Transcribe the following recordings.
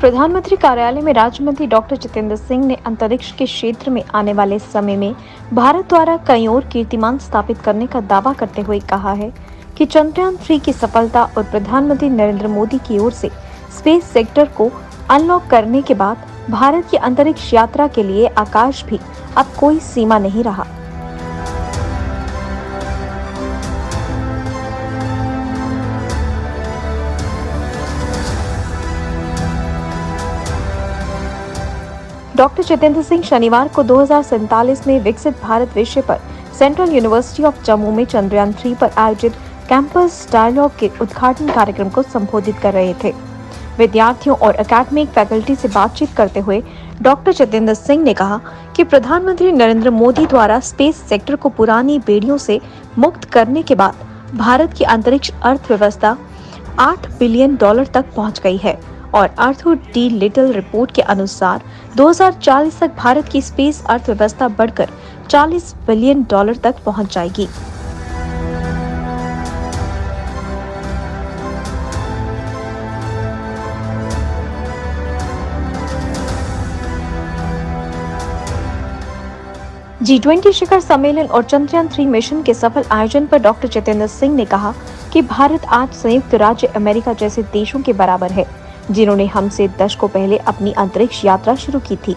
प्रधानमंत्री कार्यालय में राज्य मंत्री डॉक्टर जितेंद्र सिंह ने अंतरिक्ष के क्षेत्र में आने वाले समय में भारत द्वारा कई और कीर्तिमान स्थापित करने का दावा करते हुए कहा है कि चंद्रयान-3 की सफलता और प्रधानमंत्री नरेंद्र मोदी की ओर से स्पेस सेक्टर को अनलॉक करने के बाद भारत की अंतरिक्ष यात्रा के लिए आकाश भी अब कोई सीमा नहीं रहा। डॉक्टर जितेंद्र सिंह शनिवार को 2047 में विकसित भारत विषय पर सेंट्रल यूनिवर्सिटी ऑफ जम्मू में चंद्रयान-3 पर आयोजित कैंपस डायलॉग के उद्घाटन कार्यक्रम को संबोधित कर रहे थे। विद्यार्थियों और एकेडमिक फैकल्टी से बातचीत करते हुए डॉक्टर जितेंद्र सिंह ने कहा कि प्रधानमंत्री नरेंद्र मोदी द्वारा स्पेस सेक्टर को पुरानी बेड़ियों से मुक्त करने के बाद भारत की अंतरिक्ष अर्थव्यवस्था $8 बिलियन तक पहुंच गई है और आर्थर डी लिटिल रिपोर्ट के अनुसार 2040 तक भारत की स्पेस अर्थव्यवस्था बढ़कर $40 बिलियन तक पहुंच जाएगी। G20 शिखर सम्मेलन और चंद्रयान-3 मिशन के सफल आयोजन पर डॉक्टर जितेंद्र सिंह ने कहा कि भारत आज संयुक्त राज्य अमेरिका जैसे देशों के बराबर है, जिन्होंने हमसे दशकों पहले अपनी अंतरिक्ष यात्रा शुरू की थी।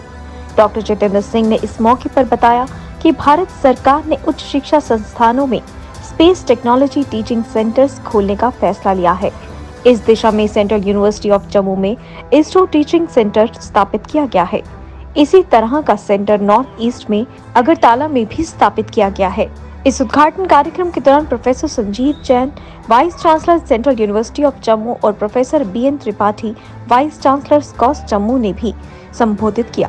डॉक्टर जितेंद्र सिंह ने इस मौके पर बताया कि भारत सरकार ने उच्च शिक्षा संस्थानों में स्पेस टेक्नोलॉजी टीचिंग सेंटर्स खोलने का फैसला लिया है। इस दिशा में सेंट्रल यूनिवर्सिटी ऑफ जम्मू में इसरो टीचिंग सेंटर स्थापित किया गया है। इसी तरह का सेंटर नॉर्थ ईस्ट में अगरतला में भी स्थापित किया गया है। इस उद्घाटन कार्यक्रम के दौरान professor Sanjeev Jain, vice chancellor central university of Jammu और professor BN Tripathi, vice chancellor स्कॉस जम्मू ने भी संबोधित किया।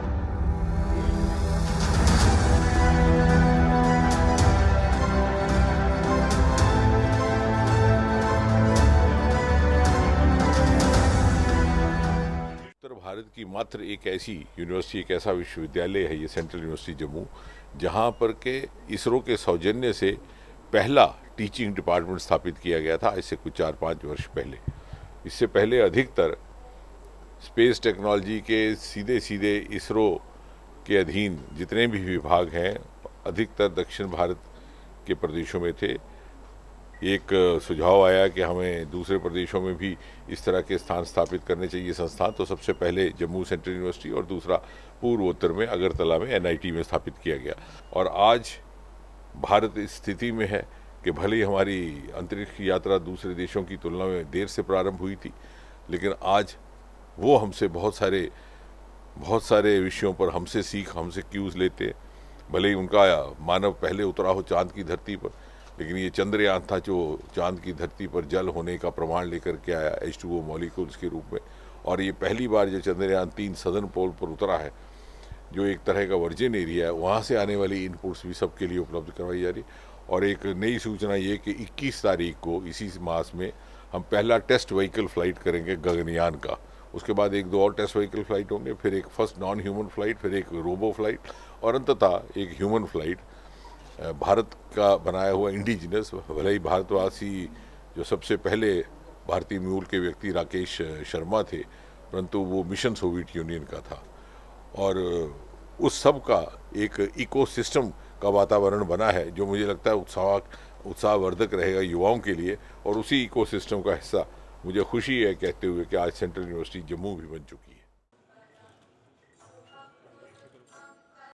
उत्तर भारत की मात्र एक ऐसी यूनिवर्सिटी, एक ऐसा विश्वविद्यालय है ये सेंट्रल यूनिवर्सिटी जम्मू, जहाँ पर के इसरो के सौजन्य से पहला टीचिंग डिपार्टमेंट स्थापित किया गया था आज से कुछ 4-5 वर्ष पहले। इससे पहले अधिकतर स्पेस टेक्नोलॉजी के सीधे सीधे इसरो के अधीन जितने भी विभाग हैं अधिकतर दक्षिण भारत के प्रदेशों में थे। एक सुझाव आया कि हमें दूसरे प्रदेशों में भी इस तरह के स्थान स्थापित करने चाहिए संस्थान, तो सबसे पहले जम्मू सेंट्रल यूनिवर्सिटी और दूसरा पूर्वोत्तर में अगरतला में NIT में स्थापित किया गया। और आज भारत इस स्थिति में है कि भले ही हमारी अंतरिक्ष यात्रा दूसरे देशों की तुलना में देर से प्रारंभ हुई थी, लेकिन आज वो हमसे बहुत सारे विषयों पर हमसे सीख, हमसे क्यूज लेते हैं। भले ही उनका मानव पहले उतरा हो चांद की धरती पर, लेकिन ये चंद्रयान था जो चांद की धरती पर जल होने का प्रमाण लेकर के आया H2O मॉलिक्यूल्स के रूप में। और ये पहली बार जो चंद्रयान-3 सदर्न पोल पर उतरा है, जो एक तरह का वर्जिन एरिया है, वहाँ से आने वाली इनपुट्स भी सबके लिए उपलब्ध करवाई जा रही। और एक नई सूचना ये कि 21 तारीख को इसी मास में हम पहला टेस्ट व्हीकल फ्लाइट करेंगे गगनयान का। उसके बाद 1-2 और टेस्ट व्हीकल फ्लाइट होंगे, फिर एक फर्स्ट नॉन ह्यूमन फ्लाइट, फिर एक रोबो फ्लाइट और अंततः एक ह्यूमन फ्लाइट। भारत का बनाया हुआ इंडिजिनस, भले ही भारतवासी जो सबसे पहले भारतीय मूल के व्यक्ति राकेश शर्मा थे, परंतु वो मिशन सोवियत यूनियन का था। और उस सब का एक इकोसिस्टम का वातावरण बना है जो मुझे लगता है उत्साहवर्धक रहेगा युवाओं के लिए। और उसी इकोसिस्टम का हिस्सा मुझे खुशी है कहते हुए कि आज सेंट्रल यूनिवर्सिटी जम्मू भी बन चुकी है।